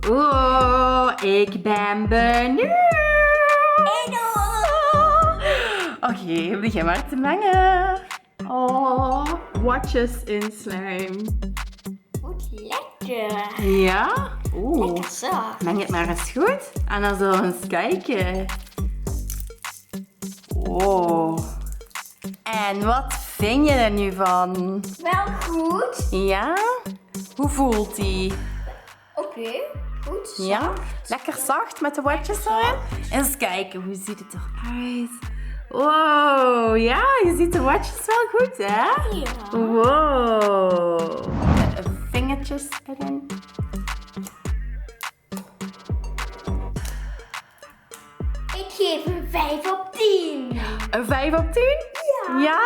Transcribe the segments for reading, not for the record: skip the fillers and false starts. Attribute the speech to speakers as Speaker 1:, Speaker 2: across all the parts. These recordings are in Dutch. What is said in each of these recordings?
Speaker 1: Oh, ik ben benieuwd. Oké, begin maar te mengen. Oh, watjes in slijm.
Speaker 2: Wat lekker.
Speaker 1: Ja? Oeh.
Speaker 2: Lekker zacht.
Speaker 1: Meng het maar eens goed. En dan zullen we eens kijken. Oh. En wat vind je er nu van?
Speaker 2: Wel goed.
Speaker 1: Ja? Hoe voelt die?
Speaker 2: Oké, goed.
Speaker 1: Ja?
Speaker 2: Zacht.
Speaker 1: Lekker zacht met de watjes erin? Eens kijken, hoe ziet het eruit? Wow, ja, je ziet de watjes wel goed, hè?
Speaker 2: Ja.
Speaker 1: Wow. Vingertjes erin.
Speaker 2: Ik geef een 5 op 10.
Speaker 1: Een 5 op 10?
Speaker 2: Ja.
Speaker 1: Ja?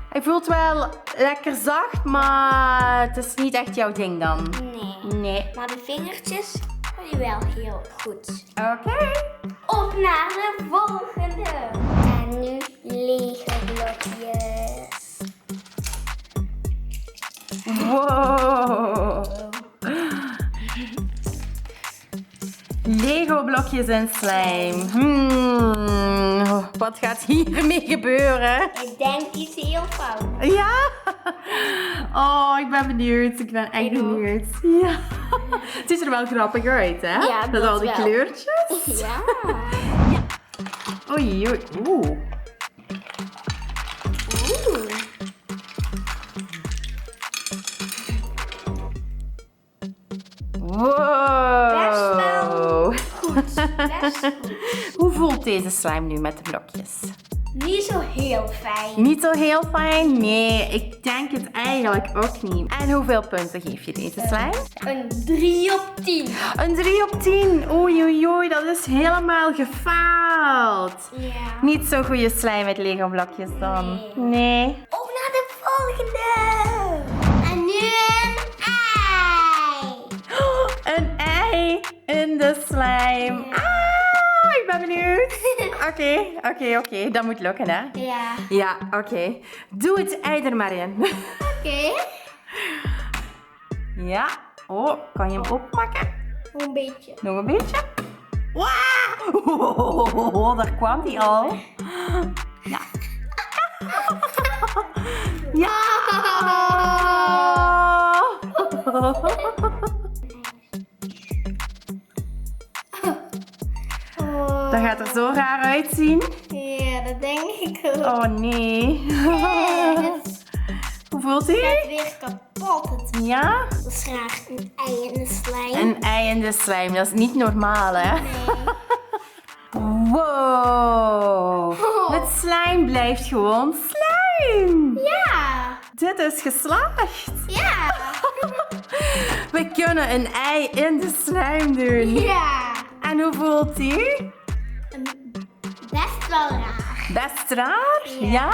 Speaker 1: Hij voelt wel lekker zacht, maar het is niet echt jouw ding dan.
Speaker 2: Nee.
Speaker 1: Nee.
Speaker 2: Maar de vingertjes gaan wel heel goed.
Speaker 1: Oké.
Speaker 2: Op naar de volgende. En nu lege blokjes.
Speaker 1: Wow. Lego blokjes en slijm. Wat gaat hiermee gebeuren?
Speaker 2: Ik denk iets heel fout.
Speaker 1: Ja? Oh, ik ben benieuwd. Ik ben echt
Speaker 2: Ik ook.
Speaker 1: benieuwd. Ja. Het ziet er wel grappig uit, hè?
Speaker 2: Ja,
Speaker 1: Met
Speaker 2: dat
Speaker 1: al die
Speaker 2: wel.
Speaker 1: kleurtjes.
Speaker 2: Ja.
Speaker 1: Oei, oei. Oeh.
Speaker 2: Oeh. Best wel
Speaker 1: Wow.
Speaker 2: goed. Best goed.
Speaker 1: Hoe voelt deze slime nu met de blokjes?
Speaker 2: Niet zo heel fijn.
Speaker 1: Niet zo heel fijn? Nee, ik denk het eigenlijk ook niet. En hoeveel punten geef je deze slime?
Speaker 2: Een 3 op 10.
Speaker 1: Een 3 op 10. Oei, oei, oei, dat is helemaal gefaald.
Speaker 2: Ja.
Speaker 1: Niet zo'n goede slime met Lego blokjes dan. Nee.
Speaker 2: Op naar de volgende. En nu een ei.
Speaker 1: Een ei in de slime. Ah, ik ben benieuwd. Oké. Dat moet lukken, hè?
Speaker 2: Ja.
Speaker 1: Ja, oké. Doe het ei er maar in.
Speaker 2: Oké.
Speaker 1: Ja. Oh, kan je hem opmaken?
Speaker 2: Een beetje.
Speaker 1: Nog een beetje. Wauw! Daar kwam hij al. Ja. Ja! Dat gaat er zo raar uitzien.
Speaker 2: Ja, dat denk ik ook.
Speaker 1: Oh nee. Hoe voelt
Speaker 2: Het
Speaker 1: hij?
Speaker 2: weer kapot.
Speaker 1: Ja?
Speaker 2: Dat is graag een ei in de slijm.
Speaker 1: Een ei in de slijm, dat is niet normaal, hè?
Speaker 2: Nee.
Speaker 1: Wow! Het slijm blijft gewoon slijm!
Speaker 2: Ja.
Speaker 1: Dit is geslaagd!
Speaker 2: Ja.
Speaker 1: We kunnen een ei in de slijm doen.
Speaker 2: Ja.
Speaker 1: En hoe voelt die?
Speaker 2: Best wel raar.
Speaker 1: Best raar? Ja?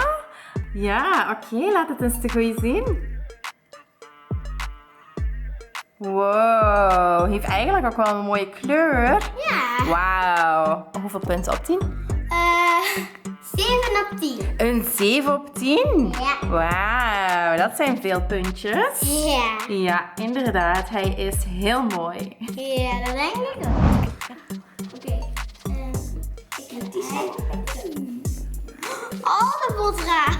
Speaker 1: Ja, oké, laat het eens te goed zien. Wow, heeft eigenlijk ook wel een mooie kleur.
Speaker 2: Ja.
Speaker 1: Wauw. Hoeveel punten op 10?
Speaker 2: 7 op 10.
Speaker 1: Een 7 op 10?
Speaker 2: Ja.
Speaker 1: Wauw, dat zijn veel puntjes.
Speaker 2: Ja.
Speaker 1: Ja, inderdaad. Hij is heel mooi.
Speaker 2: Ja, dat denk ik ook. Oké. Ik heb die zijn. Oh, dat voelt raar.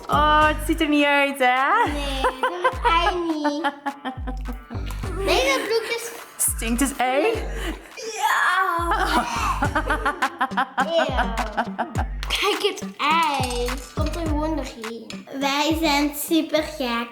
Speaker 1: Oh, het ziet er niet uit, hè?
Speaker 2: Nee, dat is ei niet. Deze bloekjes.
Speaker 1: Stinkt het ei?
Speaker 2: Ja. Eeuw. Kijk het ei. Het komt er gewoon doorheen. Wij zijn super gek.